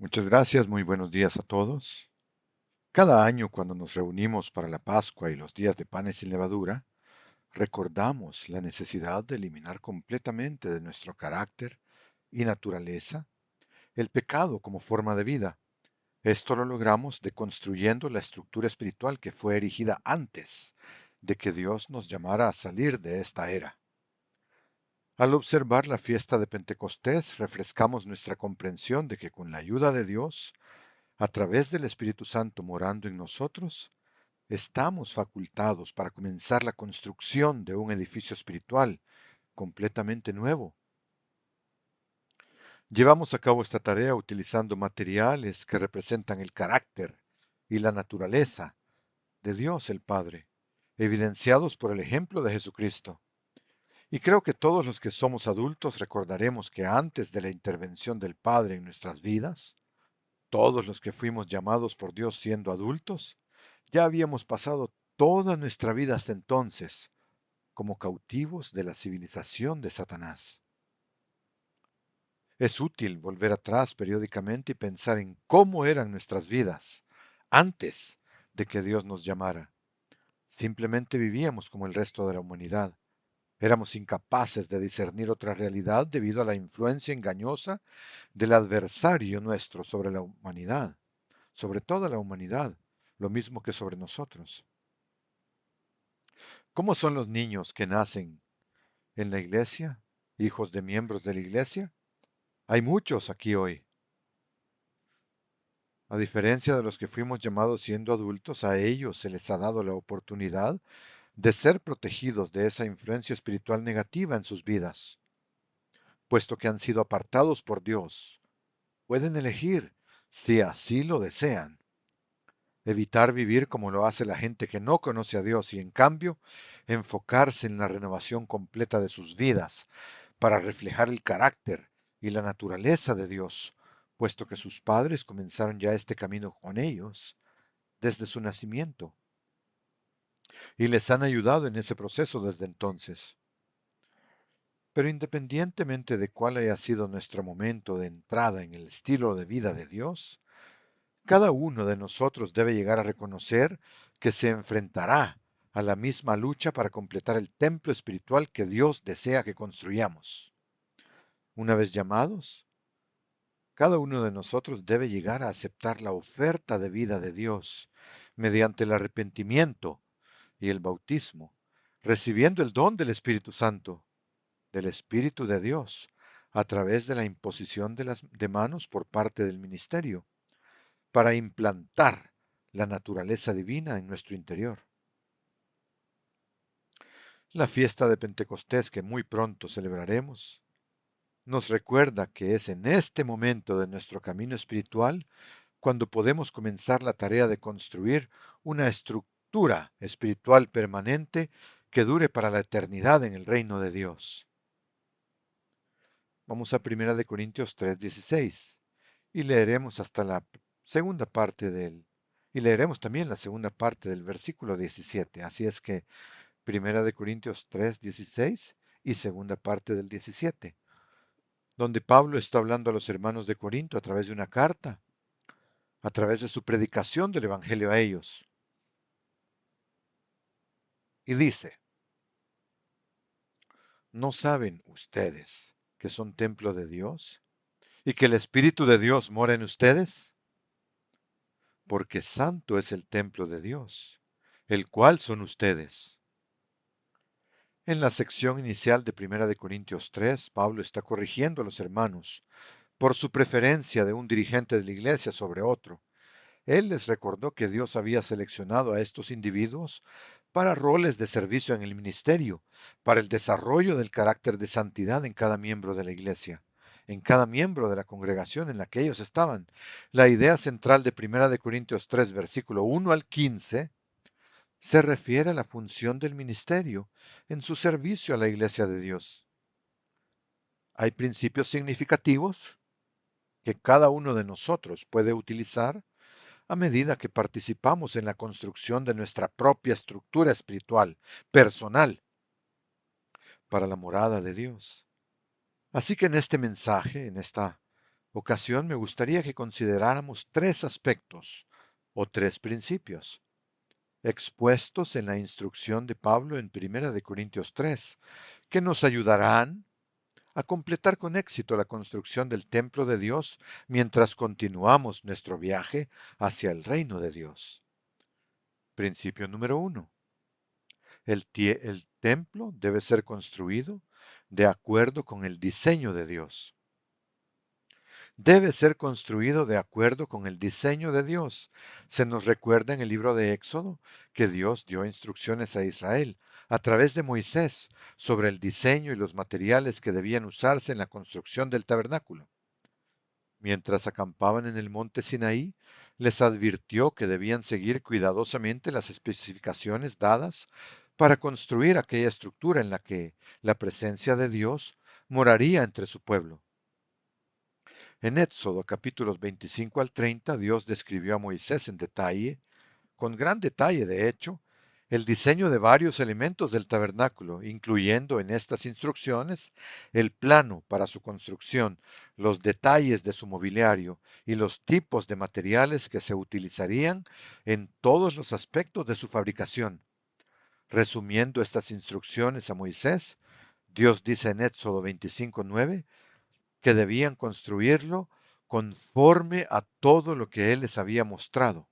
Muchas gracias, muy buenos días a todos. Cada año cuando nos reunimos para la Pascua y los días de panes sin levadura, recordamos la necesidad de eliminar completamente de nuestro carácter y naturaleza el pecado como forma de vida. Esto lo logramos deconstruyendo la estructura espiritual que fue erigida antes de que Dios nos llamara a salir de esta era. Al observar la fiesta de Pentecostés, refrescamos nuestra comprensión de que con la ayuda de Dios, a través del Espíritu Santo morando en nosotros, estamos facultados para comenzar la construcción de un edificio espiritual completamente nuevo. Llevamos a cabo esta tarea utilizando materiales que representan el carácter y la naturaleza de Dios el Padre, evidenciados por el ejemplo de Jesucristo. Y creo que todos los que somos adultos recordaremos que antes de la intervención del Padre en nuestras vidas, todos los que fuimos llamados por Dios siendo adultos, ya habíamos pasado toda nuestra vida hasta entonces como cautivos de la civilización de Satanás. Es útil volver atrás periódicamente y pensar en cómo eran nuestras vidas antes de que Dios nos llamara. Simplemente vivíamos como el resto de la humanidad. Éramos incapaces de discernir otra realidad debido a la influencia engañosa del adversario nuestro sobre la humanidad, sobre toda la humanidad, lo mismo que sobre nosotros. ¿Cómo son los niños que nacen en la iglesia, hijos de miembros de la iglesia? Hay muchos aquí hoy. A diferencia de los que fuimos llamados siendo adultos, a ellos se les ha dado la oportunidad de ser protegidos de esa influencia espiritual negativa en sus vidas, puesto que han sido apartados por Dios. Pueden elegir, si así lo desean, evitar vivir como lo hace la gente que no conoce a Dios y en cambio enfocarse en la renovación completa de sus vidas para reflejar el carácter y la naturaleza de Dios, puesto que sus padres comenzaron ya este camino con ellos desde su nacimiento y les han ayudado en ese proceso desde entonces. Pero independientemente de cuál haya sido nuestro momento de entrada en el estilo de vida de Dios, cada uno de nosotros debe llegar a reconocer que se enfrentará a la misma lucha para completar el templo espiritual que Dios desea que construyamos. Una vez llamados, cada uno de nosotros debe llegar a aceptar la oferta de vida de Dios mediante el arrepentimiento y el bautismo, recibiendo el don del Espíritu Santo, del Espíritu de Dios, a través de la imposición de manos por parte del ministerio, para implantar la naturaleza divina en nuestro interior. La fiesta de Pentecostés que muy pronto celebraremos nos recuerda que es en este momento de nuestro camino espiritual cuando podemos comenzar la tarea de construir una estructura espiritual permanente que dure para la eternidad en el reino de Dios. Vamos a 1 Corintios 3:16 y leeremos hasta la segunda parte y leeremos también la segunda parte del versículo 17. Así es que 1 Corintios 3:16 y segunda parte del 17, donde Pablo está hablando a los hermanos de Corinto a través de una carta, a través de su predicación del Evangelio a ellos. Y dice, ¿no saben ustedes que son templo de Dios y que el Espíritu de Dios mora en ustedes? Porque santo es el templo de Dios, el cual son ustedes. En la sección inicial de 1 Corintios 3, Pablo está corrigiendo a los hermanos por su preferencia de un dirigente de la iglesia sobre otro. Él les recordó que Dios había seleccionado a estos individuos para roles de servicio en el ministerio, para el desarrollo del carácter de santidad en cada miembro de la iglesia, en cada miembro de la congregación en la que ellos estaban. La idea central de 1 Corintios 3, versículo 1 al 15, se refiere a la función del ministerio en su servicio a la iglesia de Dios. Hay principios significativos que cada uno de nosotros puede utilizar a medida que participamos en la construcción de nuestra propia estructura espiritual, personal, para la morada de Dios. Así que en este mensaje, en esta ocasión me gustaría que consideráramos tres aspectos o tres principios expuestos en la instrucción de Pablo en Primera de Corintios 3, que nos ayudarán a completar con éxito la construcción del templo de Dios mientras continuamos nuestro viaje hacia el reino de Dios. Principio número 1. El templo debe ser construido de acuerdo con el diseño de Dios. Debe ser construido de acuerdo con el diseño de Dios. Se nos recuerda en el libro de Éxodo que Dios dio instrucciones a Israel a través de Moisés sobre el diseño y los materiales que debían usarse en la construcción del tabernáculo. Mientras acampaban en el monte Sinaí, les advirtió que debían seguir cuidadosamente las especificaciones dadas para construir aquella estructura en la que la presencia de Dios moraría entre su pueblo. En Éxodo capítulos 25 al 30, Dios describió a Moisés en detalle, con gran detalle de hecho, el diseño de varios elementos del tabernáculo, incluyendo en estas instrucciones el plano para su construcción, los detalles de su mobiliario y los tipos de materiales que se utilizarían en todos los aspectos de su fabricación. Resumiendo estas instrucciones a Moisés, Dios dice en Éxodo 25:9 que debían construirlo conforme a todo lo que Él les había mostrado.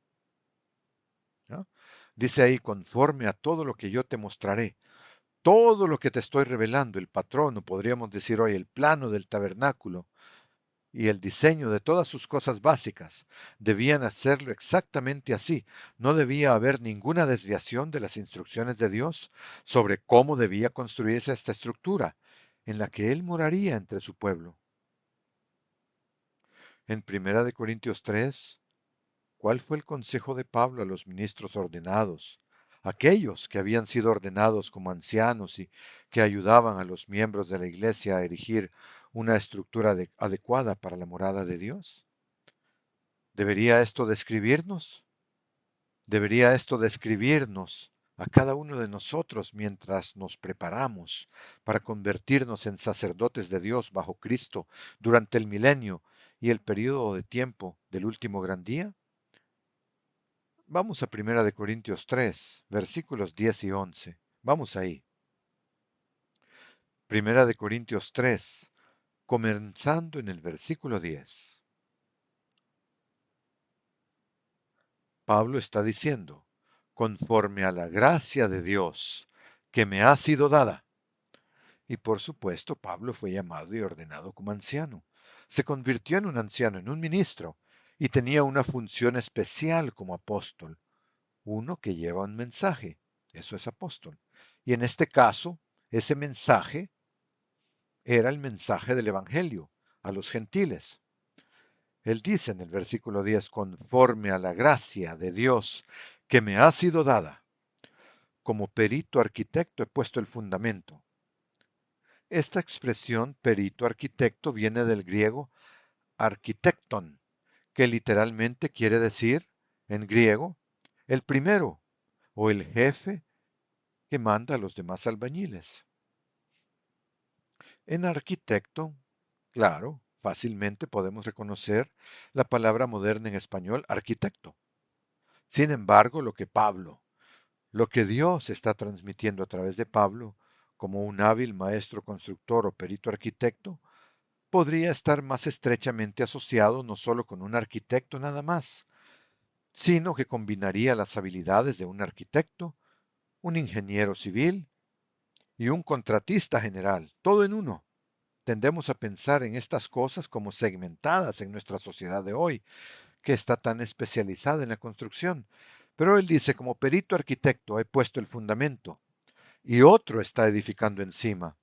¿No? Dice ahí, conforme a todo lo que yo te mostraré, todo lo que te estoy revelando, el patrón, o podríamos decir hoy, el plano del tabernáculo y el diseño de todas sus cosas básicas, debían hacerlo exactamente así. No debía haber ninguna desviación de las instrucciones de Dios sobre cómo debía construirse esta estructura, en la que Él moraría entre su pueblo. En Primera de Corintios 3, ¿cuál fue el consejo de Pablo a los ministros ordenados, aquellos que habían sido ordenados como ancianos y que ayudaban a los miembros de la iglesia a erigir una estructura adecuada para la morada de Dios? ¿Debería esto describirnos? ¿Debería esto describirnos a cada uno de nosotros mientras nos preparamos para convertirnos en sacerdotes de Dios bajo Cristo durante el milenio y el período de tiempo del último gran día? Vamos a Primera de Corintios 3, versículos 10 y 11. Vamos ahí. Primera de Corintios 3, comenzando en el versículo 10. Pablo está diciendo, conforme a la gracia de Dios que me ha sido dada. Y por supuesto, Pablo fue llamado y ordenado como anciano. Se convirtió en un anciano, en un ministro, y tenía una función especial como apóstol, uno que lleva un mensaje. Eso es apóstol. Y en este caso, ese mensaje era el mensaje del Evangelio a los gentiles. Él dice en el versículo 10, conforme a la gracia de Dios que me ha sido dada, como perito arquitecto he puesto el fundamento. Esta expresión perito arquitecto viene del griego arquitecton, que literalmente quiere decir, en griego, el primero o el jefe que manda a los demás albañiles. En arquitecto, claro, fácilmente podemos reconocer la palabra moderna en español, arquitecto. Sin embargo, lo que Dios está transmitiendo a través de Pablo, como un hábil maestro constructor o perito arquitecto, podría estar más estrechamente asociado no solo con un arquitecto nada más, sino que combinaría las habilidades de un arquitecto, un ingeniero civil y un contratista general, todo en uno. Tendemos a pensar en estas cosas como segmentadas en nuestra sociedad de hoy, que está tan especializada en la construcción. Pero él dice, como perito arquitecto he puesto el fundamento y otro está edificando encima.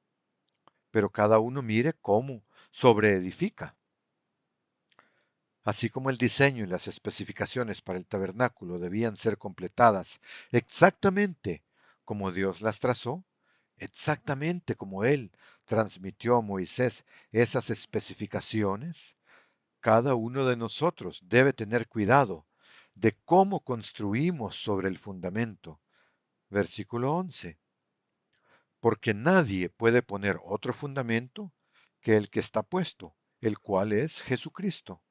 Pero cada uno mire cómo sobreedifica. Así como el diseño y las especificaciones para el tabernáculo debían ser completadas exactamente como Dios las trazó, exactamente como Él transmitió a Moisés esas especificaciones, cada uno de nosotros debe tener cuidado de cómo construimos sobre el fundamento. Versículo 11. Porque nadie puede poner otro fundamento que el que está puesto, el cual es Jesucristo.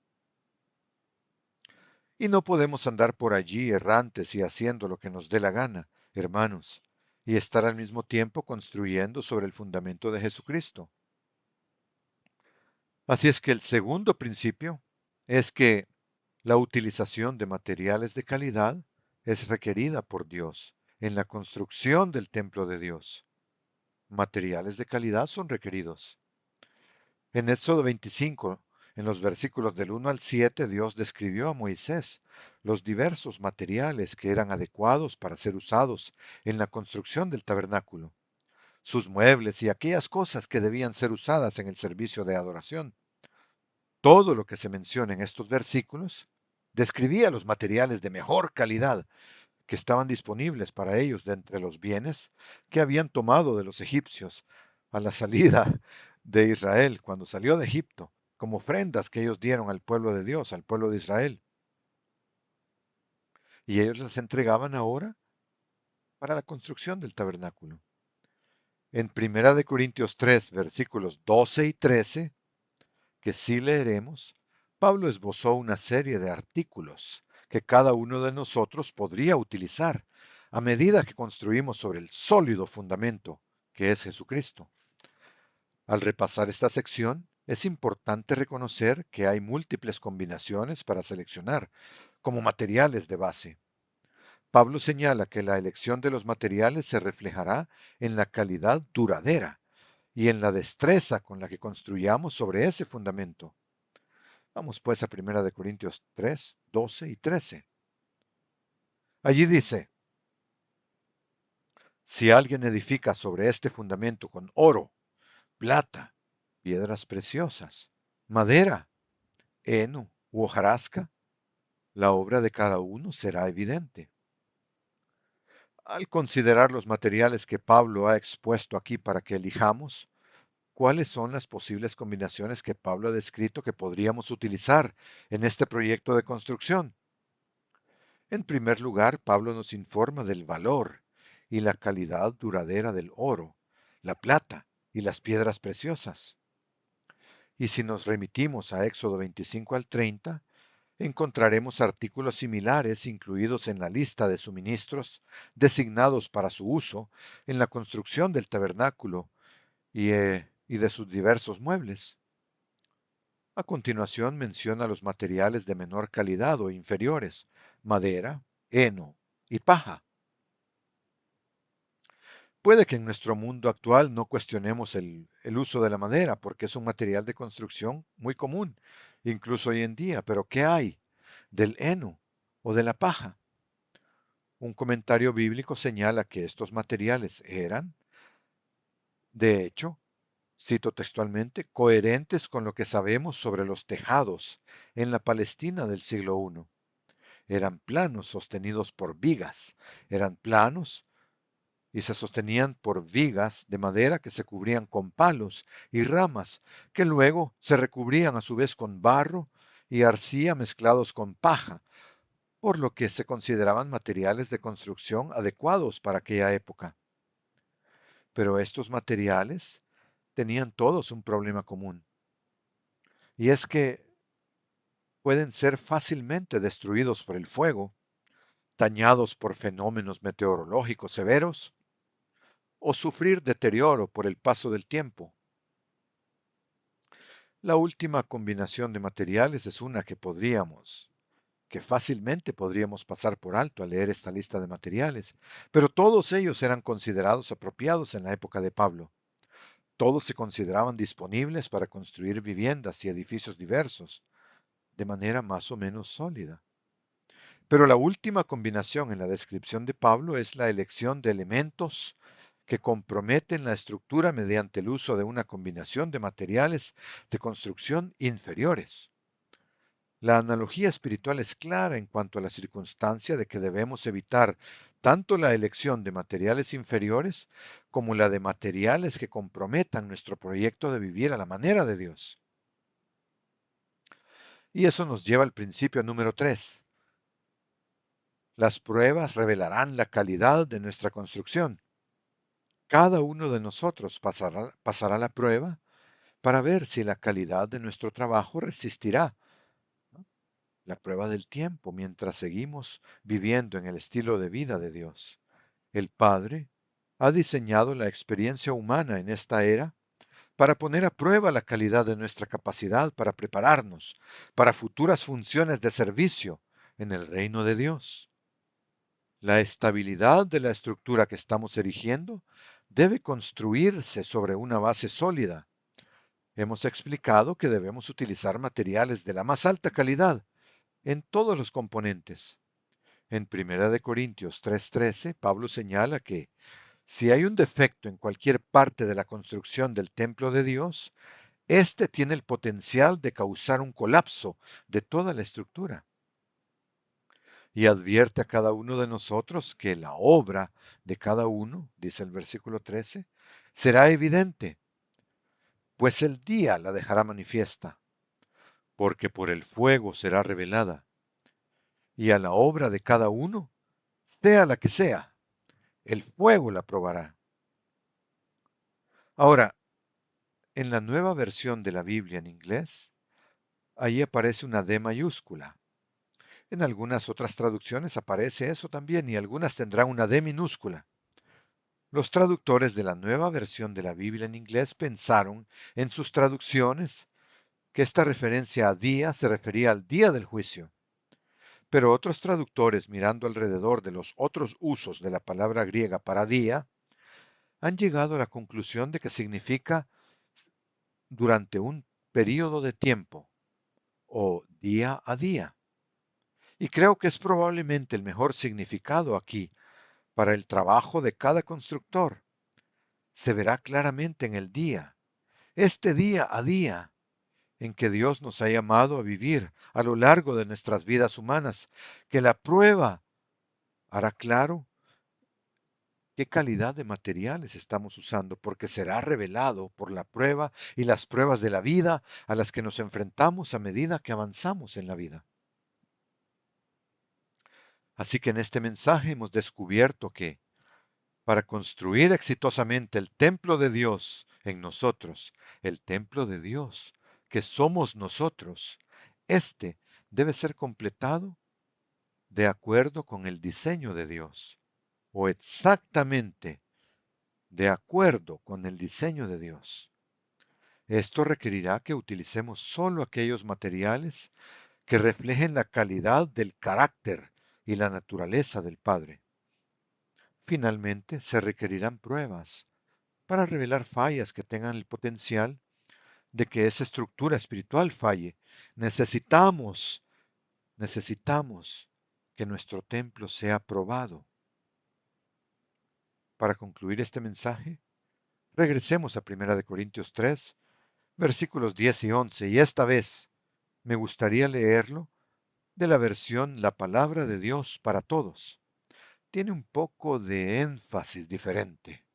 Y no podemos andar por allí errantes y haciendo lo que nos dé la gana, hermanos, y estar al mismo tiempo construyendo sobre el fundamento de Jesucristo. Así es que el segundo principio es que la utilización de materiales de calidad es requerida por Dios en la construcción del templo de Dios. Materiales de calidad son requeridos. En Éxodo 25, en los versículos del 1 al 7, Dios describió a Moisés los diversos materiales que eran adecuados para ser usados en la construcción del tabernáculo, sus muebles y aquellas cosas que debían ser usadas en el servicio de adoración. Todo lo que se menciona en estos versículos describía los materiales de mejor calidad que estaban disponibles para ellos de entre los bienes que habían tomado de los egipcios a la salida de Israel, cuando salió de Egipto, como ofrendas que ellos dieron al pueblo de Dios, al pueblo de Israel. Y ellos las entregaban ahora para la construcción del tabernáculo. En 1 Corintios 3, versículos 12 y 13, que sí leeremos, Pablo esbozó una serie de artículos que cada uno de nosotros podría utilizar a medida que construimos sobre el sólido fundamento que es Jesucristo. Al repasar esta sección, es importante reconocer que hay múltiples combinaciones para seleccionar como materiales de base. Pablo señala que la elección de los materiales se reflejará en la calidad duradera y en la destreza con la que construyamos sobre ese fundamento. Vamos pues a 1 Corintios 3, 12 y 13. Allí dice, si alguien edifica sobre este fundamento con oro, plata, piedras preciosas, madera, heno u hojarasca, la obra de cada uno será evidente. Al considerar los materiales que Pablo ha expuesto aquí para que elijamos, ¿cuáles son las posibles combinaciones que Pablo ha descrito que podríamos utilizar en este proyecto de construcción? En primer lugar, Pablo nos informa del valor y la calidad duradera del oro, la plata y las piedras preciosas. Y si nos remitimos a Éxodo 25 al 30, encontraremos artículos similares incluidos en la lista de suministros designados para su uso en la construcción del tabernáculo y de sus diversos muebles. A continuación menciona los materiales de menor calidad o inferiores, madera, heno y paja. Puede que en nuestro mundo actual no cuestionemos el uso de la madera porque es un material de construcción muy común, incluso hoy en día, pero ¿qué hay del heno o de la paja? Un comentario bíblico señala que estos materiales eran, de hecho, cito textualmente, coherentes con lo que sabemos sobre los tejados en la Palestina del siglo I. Eran planos sostenidos por vigas, eran planos y se sostenían por vigas de madera que se cubrían con palos y ramas, que luego se recubrían a su vez con barro y arcilla mezclados con paja, por lo que se consideraban materiales de construcción adecuados para aquella época. Pero estos materiales tenían todos un problema común, y es que pueden ser fácilmente destruidos por el fuego, dañados por fenómenos meteorológicos severos, o sufrir deterioro por el paso del tiempo. La última combinación de materiales es una que fácilmente podríamos pasar por alto al leer esta lista de materiales, pero todos ellos eran considerados apropiados en la época de Pablo. Todos se consideraban disponibles para construir viviendas y edificios diversos, de manera más o menos sólida. Pero la última combinación en la descripción de Pablo es la elección de elementos que comprometen la estructura mediante el uso de una combinación de materiales de construcción inferiores. La analogía espiritual es clara en cuanto a la circunstancia de que debemos evitar tanto la elección de materiales inferiores como la de materiales que comprometan nuestro proyecto de vivir a la manera de Dios. Y eso nos lleva al principio número 3. Las pruebas revelarán la calidad de nuestra construcción. Cada uno de nosotros pasará la prueba para ver si la calidad de nuestro trabajo resistirá la prueba del tiempo mientras seguimos viviendo en el estilo de vida de Dios. El Padre ha diseñado la experiencia humana en esta era para poner a prueba la calidad de nuestra capacidad para prepararnos para futuras funciones de servicio en el reino de Dios. La estabilidad de la estructura que estamos erigiendo debe construirse sobre una base sólida. Hemos explicado que debemos utilizar materiales de la más alta calidad en todos los componentes. En 1 Corintios 3:13, Pablo señala que si hay un defecto en cualquier parte de la construcción del templo de Dios, éste tiene el potencial de causar un colapso de toda la estructura. Y advierte a cada uno de nosotros que la obra de cada uno, dice el versículo 13, será evidente, pues el día la dejará manifiesta, porque por el fuego será revelada, y a la obra de cada uno, sea la que sea, el fuego la probará. Ahora, en la nueva versión de la Biblia en inglés, ahí aparece una D mayúscula. En algunas otras traducciones aparece eso también y algunas tendrán una D minúscula. Los traductores de la nueva versión de la Biblia en inglés pensaron en sus traducciones que esta referencia a día se refería al día del juicio. Pero otros traductores, mirando alrededor de los otros usos de la palabra griega para día, han llegado a la conclusión de que significa durante un período de tiempo o día a día. Y creo que es probablemente el mejor significado aquí para el trabajo de cada constructor. Se verá claramente en el día, este día a día, en que Dios nos ha llamado a vivir a lo largo de nuestras vidas humanas, que la prueba hará claro qué calidad de materiales estamos usando, porque será revelado por la prueba y las pruebas de la vida a las que nos enfrentamos a medida que avanzamos en la vida. Así que en este mensaje hemos descubierto que para construir exitosamente el templo de Dios en nosotros, el templo de Dios que somos nosotros, este debe ser completado de acuerdo con el diseño de Dios, o exactamente de acuerdo con el diseño de Dios. Esto requerirá que utilicemos solo aquellos materiales que reflejen la calidad del carácter y la naturaleza del Padre. Finalmente, se requerirán pruebas para revelar fallas que tengan el potencial de que esa estructura espiritual falle. Necesitamos, necesitamos que nuestro templo sea probado. Para concluir este mensaje, regresemos a 1 Corintios 3, versículos 10 y 11, y esta vez me gustaría leerlo de la versión La Palabra de Dios para Todos. Tiene un poco de énfasis diferente.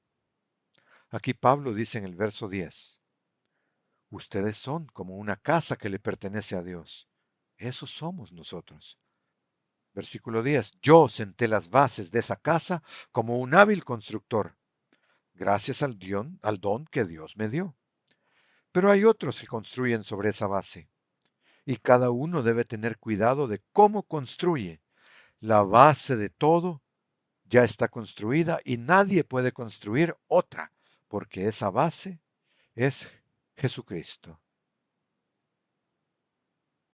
Aquí Pablo dice en el verso 10, ustedes son como una casa que le pertenece a Dios. Eso somos nosotros. Versículo 10, yo senté las bases de esa casa como un hábil constructor, gracias al don que Dios me dio. Pero hay otros que construyen sobre esa base, y cada uno debe tener cuidado de cómo construye. La base de todo ya está construida y nadie puede construir otra, porque esa base es Jesucristo.